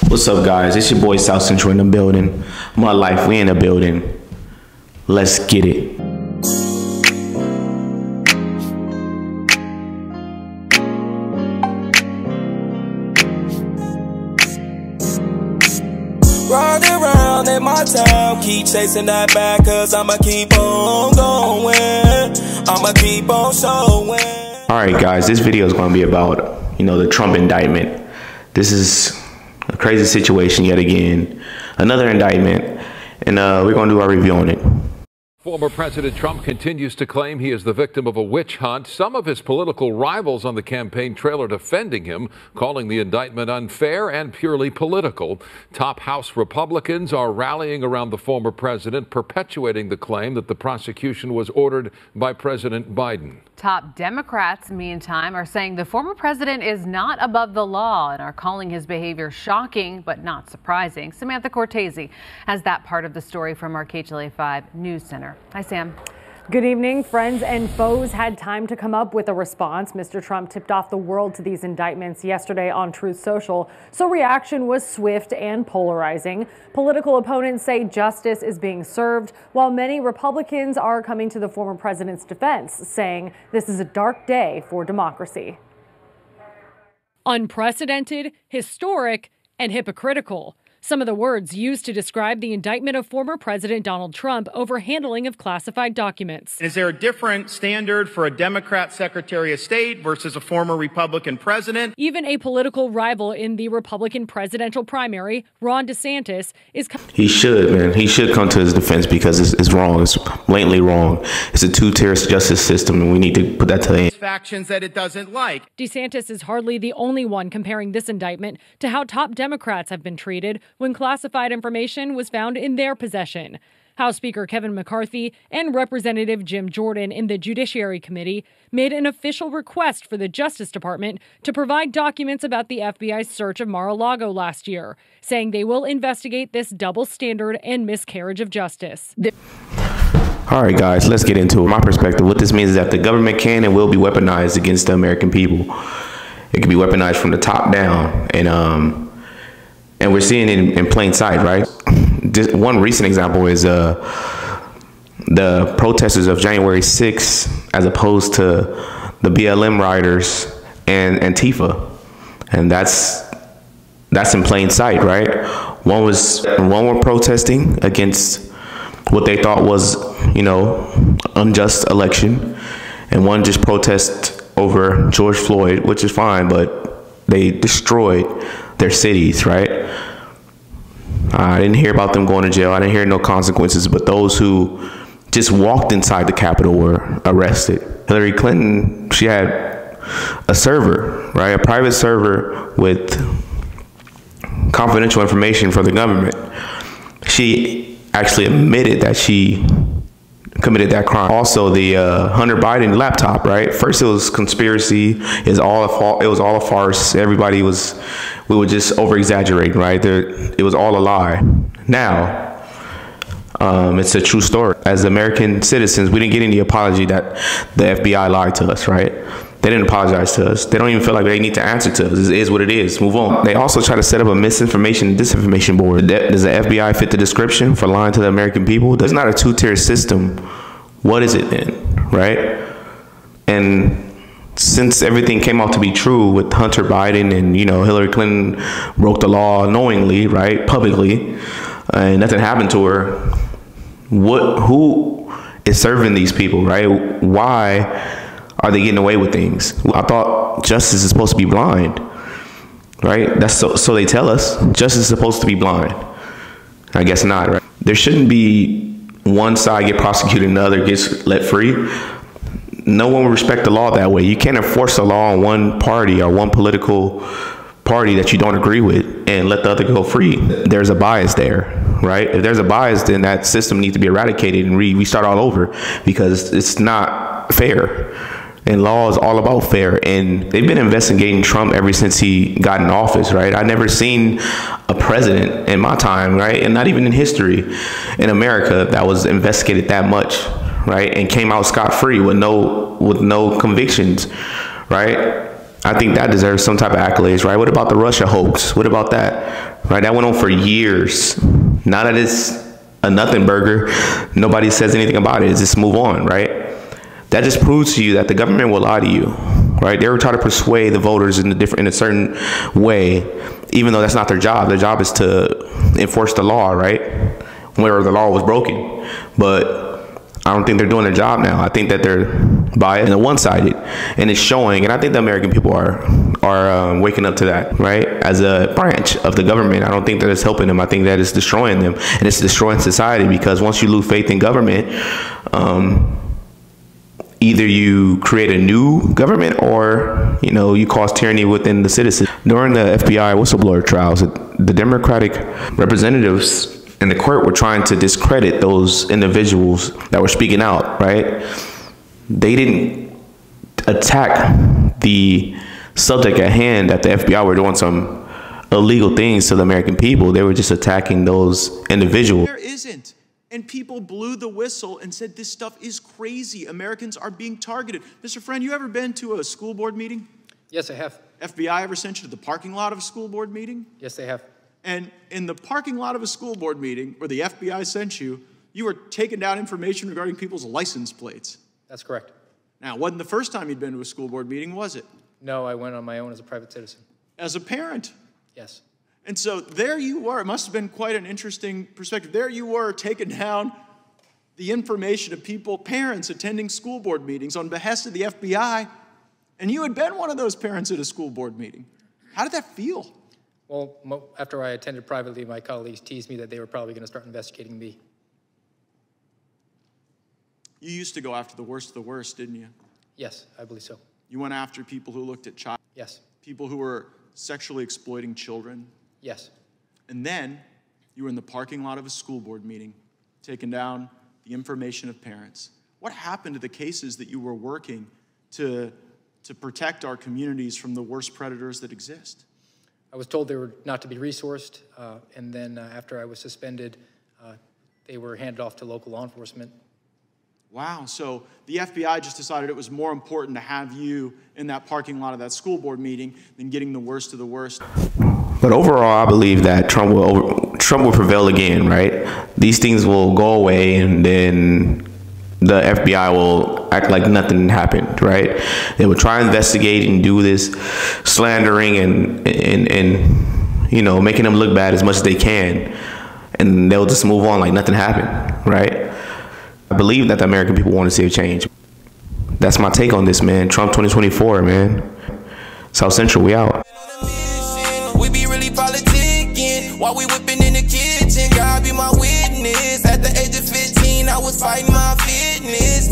What's up, guys? It's your boy South Central in the building. My life, we in the building. Let's get it. Riding around in my town, keep chasing that bag, cause I'ma keep on going. I'ma keep on showing. Alright guys, this video is going to be about, the Trump indictment. This is a crazy situation yet again. Another indictment, and we're going to do our review on it. Former President Trump continues to claim he is the victim of a witch hunt. Some of his political rivals on the campaign trail are defending him, calling the indictment unfair and purely political. Top House Republicans are rallying around the former president, perpetuating the claim that the prosecution was ordered by President Biden. Top Democrats, meantime, are saying the former president is not above the law and are calling his behavior shocking but not surprising. Samantha Cortese has that part of the story from our KHLA 5 News Center. Hi, Sam. Good evening. Friends and foes had time to come up with a response. Mr. Trump tipped off the world to these indictments yesterday on Truth Social, so reaction was swift and polarizing. Political opponents say justice is being served, while many Republicans are coming to the former president's defense, saying this is a dark day for democracy. Unprecedented, historic, and hypocritical. Some of the words used to describe the indictment of former President Donald Trump over handling of classified documents. Is there a different standard for a Democrat Secretary of State versus a former Republican president? Even a political rival in the Republican presidential primary, Ron DeSantis, is... He should come to his defense because it's wrong. It's blatantly wrong. It's a two-tier justice system, and we need to put that to the end. Factions that it doesn't like. DeSantis is hardly the only one comparing this indictment to how top Democrats have been treated when classified information was found in their possession. House Speaker Kevin McCarthy and Representative Jim Jordan in the Judiciary Committee made an official request for the Justice Department to provide documents about the FBI's search of Mar-a-Lago last year, saying they will investigate this double standard and miscarriage of justice. All right, guys, let's get into it. My perspective, what this means is that the government can and will be weaponized against the American people. It can be weaponized from the top down, and we're seeing it in plain sight, right? Just one recent example is the protesters of January 6th, as opposed to the BLM rioters and Antifa, and that's in plain sight, right? One were protesting against what they thought was, unjust election, and one just protest over George Floyd, which is fine, but they destroyed their cities, right? I didn't hear about them going to jail. I didn't hear no consequences, but those who just walked inside the Capitol were arrested. Hillary Clinton, she had a server, right? A private server with confidential information for the government. She actually admitted that she committed that crime. Also, the Hunter Biden laptop, right? First, it was conspiracy. It was all a farce. We were just over exaggerating, right? It was all a lie. Now, it's a true story. As American citizens, we didn't get any apology that the FBI lied to us, right? They didn't apologize to us. They don't even feel like they need to answer to us. It is what it is. Move on. They also try to set up a misinformation and disinformation board. Does the FBI fit the description for lying to the American people? That's not a two-tier system. What is it then, right? And since everything came out to be true with Hunter Biden and, Hillary Clinton broke the law knowingly, right, publicly, and nothing happened to her, who is serving these people, right? Why are they getting away with things? I thought justice is supposed to be blind, right? That's so they tell us. Justice is supposed to be blind. I guess not, right? There shouldn't be one side get prosecuted and the other gets let free. No one will respect the law that way. You can't enforce the law on one party or one political party that you don't agree with and let the other go free. There's a bias there, right? If there's a bias, then that system needs to be eradicated and we start all over, because it's not fair. And law is all about fair. And they've been investigating Trump ever since he got in office, right? I've never seen a president in my time, right? And not even in history in America that was investigated that much, right? And came out scot-free with no convictions, right? I think that deserves some type of accolades, right? What about the Russia hoax? What about that? Right, that went on for years. Now that it's a nothing burger, nobody says anything about it. It's just move on, right? That just proves to you that the government will lie to you, right? They were trying to persuade the voters in a certain way, even though that's not their job. Their job is to enforce the law, right? Where the law was broken. But I don't think they're doing their job now. I think that they're biased and one-sided, and it's showing. And I think the American people are waking up to that, right? As a branch of the government, I don't think that it's helping them. I think that it's destroying them, and it's destroying society, because once you lose faith in government, either you create a new government or, you know, you cause tyranny within the citizens. During the FBI whistleblower trials, the Democratic representatives in the court were trying to discredit those individuals that were speaking out, right? They didn't attack the subject at hand, that the FBI were doing some illegal things to the American people. They were just attacking those individuals. There isn't. And people blew the whistle and said, this stuff is crazy. Americans are being targeted. Mr. Friend, you ever been to a school board meeting? Yes, I have. FBI ever sent you to the parking lot of a school board meeting? Yes, they have. And in the parking lot of a school board meeting where the FBI sent you, you were taking down information regarding people's license plates. That's correct. Now, it wasn't the first time you'd been to a school board meeting, was it? No, I went on my own as a private citizen. As a parent? Yes. And so there you were. It must have been quite an interesting perspective. There you were taking down the information of people, parents attending school board meetings on behest of the FBI, and you had been one of those parents at a school board meeting. How did that feel? Well, after I attended privately, my colleagues teased me that they were probably going to start investigating me. You used to go after the worst of the worst, didn't you? Yes, I believe so. You went after people who looked at child. Yes. People who were sexually exploiting children. Yes. And then you were in the parking lot of a school board meeting, taking down the information of parents. What happened to the cases that you were working to protect our communities from the worst predators that exist? I was told they were not to be resourced, and then after I was suspended, they were handed off to local law enforcement. Wow, so the FBI just decided it was more important to have you in that parking lot of that school board meeting than getting the worst of the worst. But overall, I believe that Trump will prevail again, right? These things will go away, and then the FBI will act like nothing happened, right? They will try to investigate and do this slandering and you know, making them look bad as much as they can, and they'll just move on like nothing happened, right? I believe that the American people want to see a change. That's my take on this, man. Trump 2024, man. South Central, we out. We be really politicking while we whipping in the kitchen. God be my witness. At the age of 15, I was fighting my fitness.